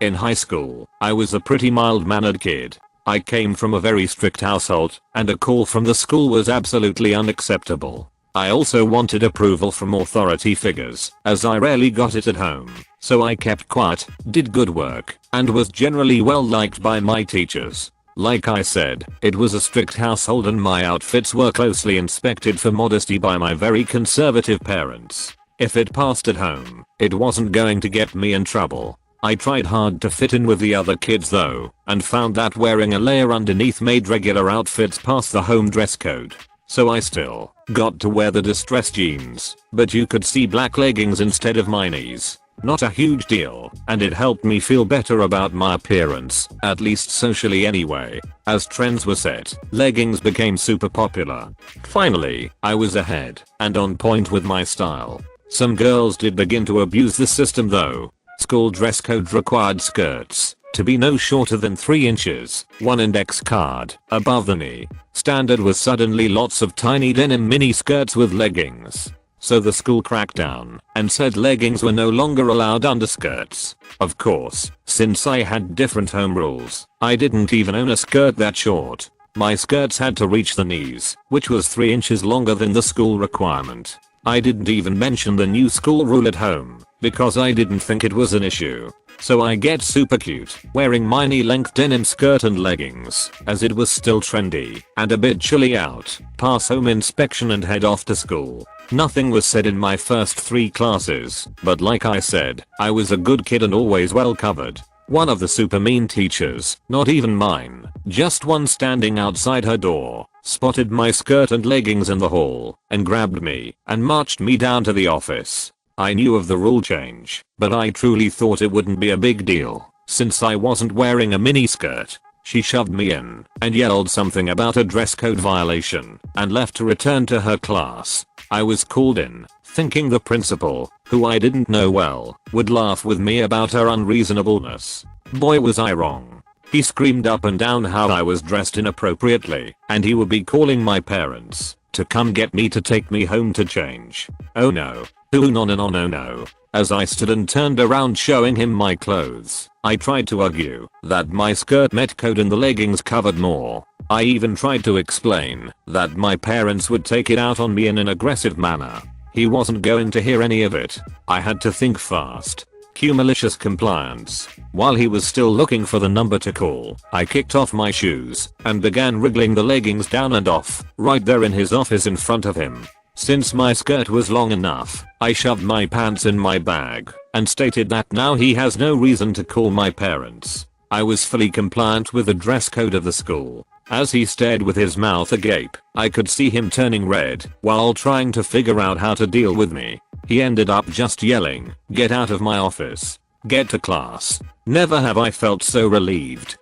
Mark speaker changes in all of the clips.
Speaker 1: In high school, I was a pretty mild-mannered kid. I came from a very strict household, and a call from the school was absolutely unacceptable. I also wanted approval from authority figures, as I rarely got it at home. So I kept quiet, did good work, and was generally well liked by my teachers. Like I said, it was a strict household and my outfits were closely inspected for modesty by my very conservative parents. If it passed at home, it wasn't going to get me in trouble. I tried hard to fit in with the other kids though, and found that wearing a layer underneath made regular outfits pass the home dress code. So I still got to wear the distressed jeans, but you could see black leggings instead of my knees. Not a huge deal, and it helped me feel better about my appearance, at least socially anyway. As trends were set, leggings became super popular. Finally, I was ahead, and on point with my style. Some girls did begin to abuse the system though. School dress code required skirts to be no shorter than 3 inches, 1 index card, above the knee. Standard was suddenly lots of tiny denim mini skirts with leggings. So the school cracked down and said leggings were no longer allowed underskirts. Of course, since I had different home rules, I didn't even own a skirt that short. My skirts had to reach the knees, which was 3 inches longer than the school requirement. I didn't even mention the new school rule at home, because I didn't think it was an issue. So I get super cute, wearing my knee-length denim skirt and leggings, as it was still trendy, and a bit chilly out, pass home inspection and head off to school. Nothing was said in my first 3 classes, but like I said, I was a good kid and always well covered. One of the super mean teachers, not even mine, just one standing outside her door, spotted my skirt and leggings in the hall, and grabbed me, and marched me down to the office. I knew of the rule change, but I truly thought it wouldn't be a big deal, since I wasn't wearing a mini skirt. She shoved me in, and yelled something about a dress code violation, and left to return to her class. I was called in, thinking the principal, who I didn't know well, would laugh with me about her unreasonableness. Boy was I wrong. He screamed up and down how I was dressed inappropriately, and he would be calling my parents to come get me to take me home to change. Oh no. Oh no. As I stood and turned around showing him my clothes, I tried to argue that my skirt met code and the leggings covered more. I even tried to explain that my parents would take it out on me in an aggressive manner. He wasn't going to hear any of it. I had to think fast. Cue malicious compliance. While he was still looking for the number to call, I kicked off my shoes and began wriggling the leggings down and off, right there in his office in front of him. Since my skirt was long enough, I shoved my pants in my bag and stated that now he has no reason to call my parents. I was fully compliant with the dress code of the school. As he stared with his mouth agape, I could see him turning red while trying to figure out how to deal with me. He ended up just yelling, "Get out of my office. Get to class." Never have I felt so relieved.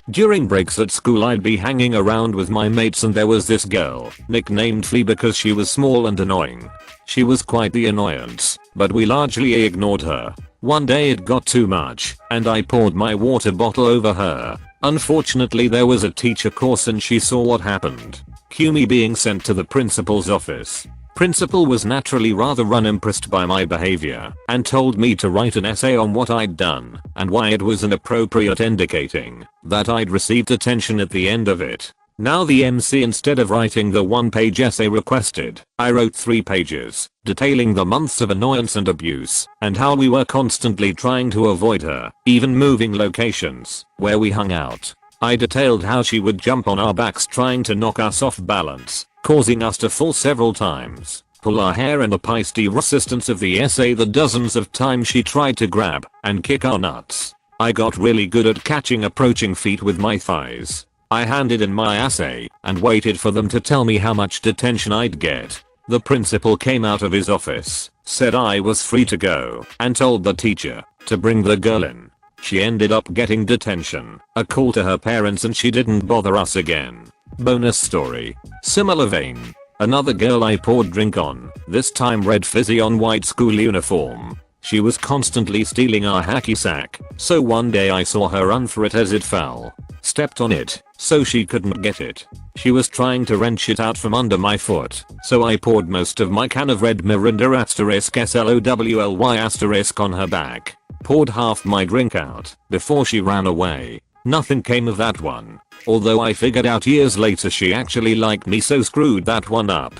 Speaker 1: During breaks at school I'd be hanging around with my mates and there was this girl, nicknamed Flea because she was small and annoying. She was quite the annoyance, but we largely ignored her. One day it got too much, and I poured my water bottle over her. Unfortunately there was a teacher course and she saw what happened. Cue me being sent to the principal's office. Principal was naturally rather unimpressed by my behavior and told me to write an essay on what I'd done and why it was inappropriate, indicating that I'd received attention at the end of it. Now the MC, instead of writing the 1-page essay requested, I wrote 3 pages, detailing the months of annoyance and abuse and how we were constantly trying to avoid her, even moving locations where we hung out. I detailed how she would jump on our backs trying to knock us off balance, causing us to fall several times, pull our hair, and the feisty resistance of the essay the dozens of times she tried to grab and kick our nuts. I got really good at catching approaching feet with my thighs. I handed in my essay and waited for them to tell me how much detention I'd get. The principal came out of his office, said I was free to go, and told the teacher to bring the girl in. She ended up getting detention, a call to her parents, and she didn't bother us again. Bonus story. Similar vein. Another girl I poured drink on, this time red fizzy on white school uniform. She was constantly stealing our hacky sack, so one day I saw her run for it as it fell, stepped on it, so she couldn't get it. She was trying to wrench it out from under my foot, so I poured most of my can of red Mirinda *SLOWLY* on her back. Poured half my drink out before she ran away. Nothing came of that one. Although I figured out years later she actually liked me, so screwed that one up.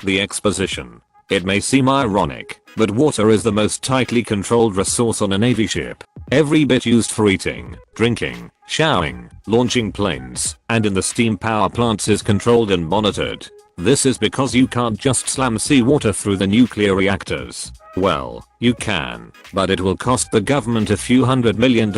Speaker 1: The exposition. It may seem ironic, but water is the most tightly controlled resource on a Navy ship. Every bit used for eating, drinking, showering, launching planes, and in the steam power plants is controlled and monitored. This is because you can't just slam seawater through the nuclear reactors. Well, you can, but it will cost the government a few $100 million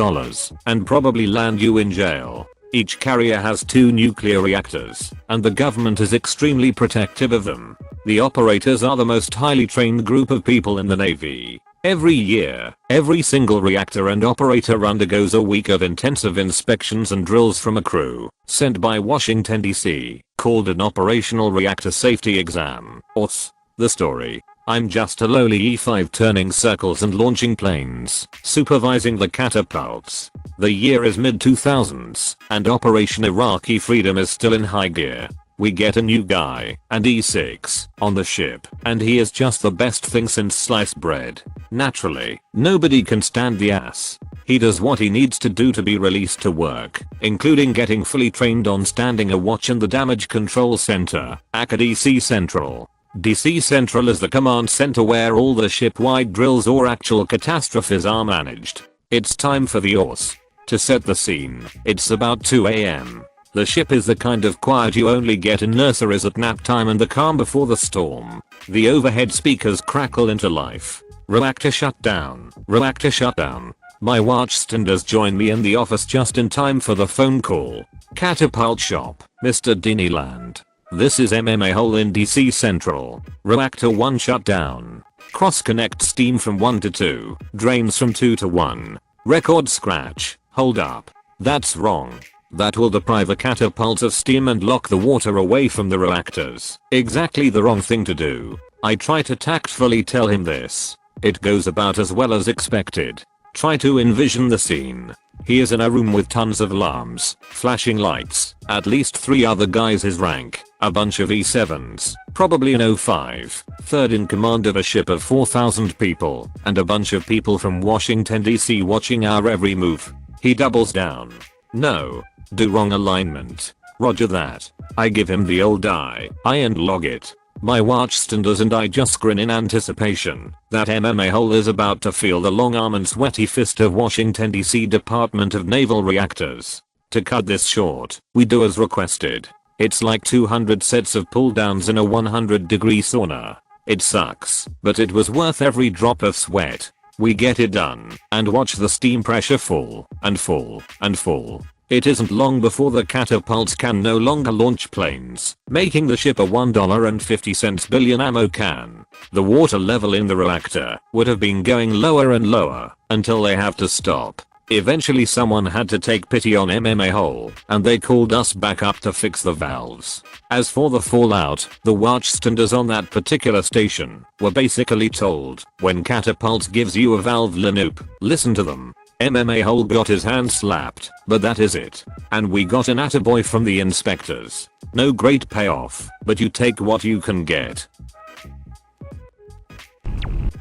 Speaker 1: and probably land you in jail. Each carrier has 2 nuclear reactors, and the government is extremely protective of them. The operators are the most highly trained group of people in the Navy. Every year, every single reactor and operator undergoes a week of intensive inspections and drills from a crew sent by Washington, D.C., called an Operational Reactor Safety Exam, ORS. The story. I'm just a lowly E5 turning circles and launching planes, supervising the catapults. The year is mid-2000s, and Operation Iraqi Freedom is still in high gear. We get a new guy, and E6, on the ship, and he is just the best thing since sliced bread. Naturally, nobody can stand the ass. He does what he needs to do to be released to work, including getting fully trained on standing a watch in the Damage Control Center, aka DC Central. DC Central is the command center where all the ship-wide drills or actual catastrophes are managed. It's time for the ORS. To set the scene, it's about 2 AM. The ship is the kind of quiet you only get in nurseries at nap time and the calm before the storm. The overhead speakers crackle into life. Reactor shut down. Reactor shut down. My watchstanders join me in the office just in time for the phone call. Catapult shop, Mr. Disneyland. This is MMA hole in DC Central. Reactor 1 shut down. Cross connect steam from 1 to 2. Drains from 2 to 1. Record scratch. Hold up. That's wrong. That will deprive the catapults of steam and lock the water away from the reactors. Exactly the wrong thing to do. I try to tactfully tell him this. It goes about as well as expected. Try to envision the scene. He is in a room with tons of alarms, flashing lights, at least 3 other guys his rank, a bunch of E7s, probably an O5, third in command of a ship of 4,000 people, and a bunch of people from Washington, D.C. watching our every move. He doubles down. No. Do wrong alignment. Roger that. I give him the old eye and log it. My watchstanders and I just grin in anticipation that MMA hole is about to feel the long arm and sweaty fist of Washington, D.C. Department of Naval Reactors. To cut this short, we do as requested. It's like 200 sets of pull downs in a 100-degree sauna. It sucks, but it was worth every drop of sweat. We get it done and watch the steam pressure fall and fall and fall. It isn't long before the catapults can no longer launch planes, making the ship a $1.50 billion ammo can. The water level in the reactor would have been going lower and lower until they have to stop. Eventually someone had to take pity on MMA hole, and they called us back up to fix the valves. As for the fallout, the watchstanders on that particular station were basically told, when catapult gives you a valve lanoop, listen to them. MMA hole got his hand slapped, but that is it. And we got an attaboy from the inspectors. No great payoff, but you take what you can get.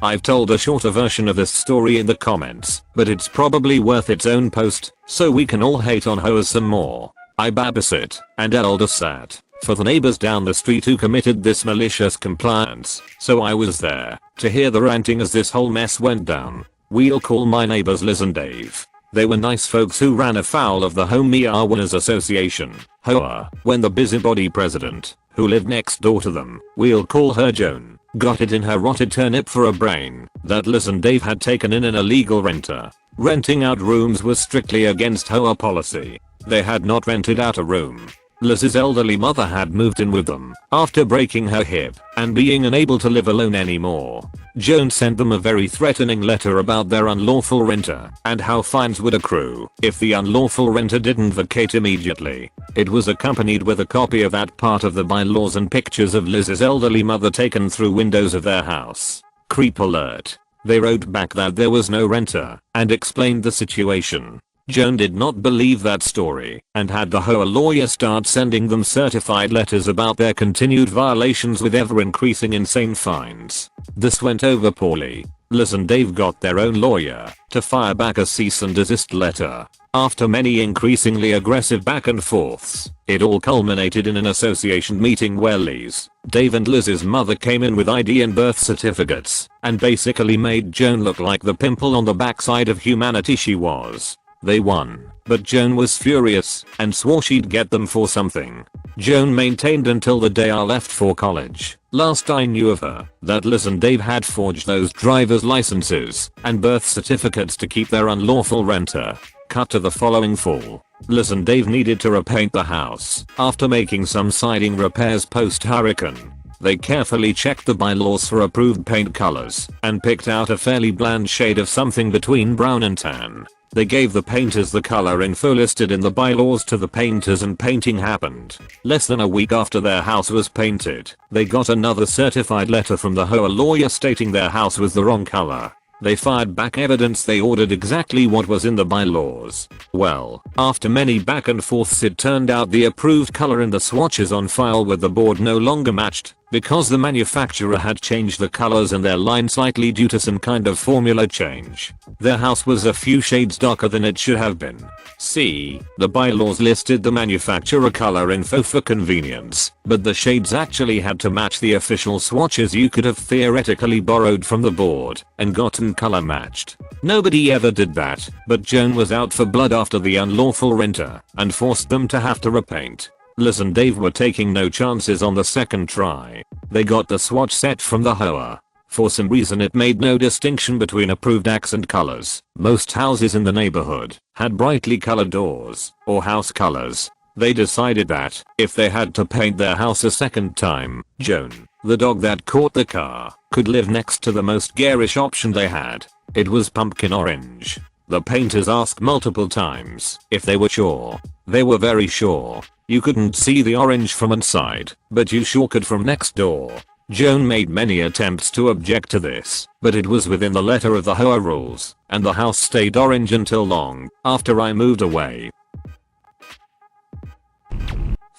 Speaker 1: I've told a shorter version of this story in the comments, but it's probably worth its own post, so we can all hate on Hoa some more. I babysit and eldersat for the neighbors down the street who committed this malicious compliance, so I was there to hear the ranting as this whole mess went down. We'll call my neighbors Liz and Dave. They were nice folks who ran afoul of the Home Owners Association, HOA, when the busybody president, who lived next door to them, we'll call her Joan, got it in her rotted turnip for a brain that Liz and Dave had taken in an illegal renter. Renting out rooms was strictly against HOA policy. They had not rented out a room. Liz's elderly mother had moved in with them after breaking her hip and being unable to live alone anymore. Joan sent them a very threatening letter about their unlawful renter and how fines would accrue if the unlawful renter didn't vacate immediately. It was accompanied with a copy of that part of the bylaws and pictures of Liz's elderly mother taken through windows of their house. Creep alert. They wrote back that there was no renter and explained the situation. Joan did not believe that story and had the HOA lawyer start sending them certified letters about their continued violations with ever increasing insane fines. This went over poorly. Liz and Dave got their own lawyer to fire back a cease and desist letter. After many increasingly aggressive back and forths, it all culminated in an association meeting where Liz, Dave and Liz's mother came in with ID and birth certificates and basically made Joan look like the pimple on the backside of humanity she was. They won, but Joan was furious and swore she'd get them for something. Joan maintained until the day I left for college, last I knew of her, that Liz and Dave had forged those driver's licenses and birth certificates to keep their unlawful renter. Cut to the following fall. Liz and Dave needed to repaint the house after making some siding repairs post-hurricane. They carefully checked the bylaws for approved paint colors and picked out a fairly bland shade of something between brown and tan. They gave the painters the color info listed in the bylaws to the painters and painting happened. Less than a week after their house was painted, they got another certified letter from the HOA lawyer stating their house was the wrong color. They fired back evidence they ordered exactly what was in the bylaws. Well, after many back and forths it turned out the approved color in the swatches on file with the board no longer matched, because the manufacturer had changed the colors in their line slightly due to some kind of formula change. Their house was a few shades darker than it should have been. See, the bylaws listed the manufacturer color info for convenience, but the shades actually had to match the official swatches you could have theoretically borrowed from the board and gotten color matched. Nobody ever did that, but Joan was out for blood after the unlawful renter and forced them to have to repaint. Liz and Dave were taking no chances on the second try. They got the swatch set from the HOA. For some reason it made no distinction between approved accent colors. Most houses in the neighborhood had brightly colored doors or house colors. They decided that if they had to paint their house a second time, Joan, the dog that caught the car, could live next to the most garish option they had. It was pumpkin orange. The painters asked multiple times if they were sure. They were very sure. You couldn't see the orange from inside, but you sure could from next door. Joan made many attempts to object to this, but it was within the letter of the HOA rules, and the house stayed orange until long after I moved away.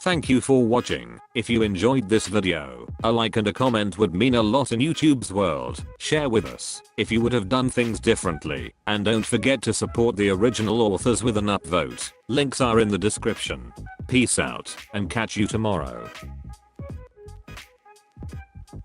Speaker 1: Thank you for watching. If you enjoyed this video, a like and a comment would mean a lot in YouTube's world. Share with us if you would have done things differently, and don't forget to support the original authors with an upvote. Links are in the description. Peace out, and catch you tomorrow.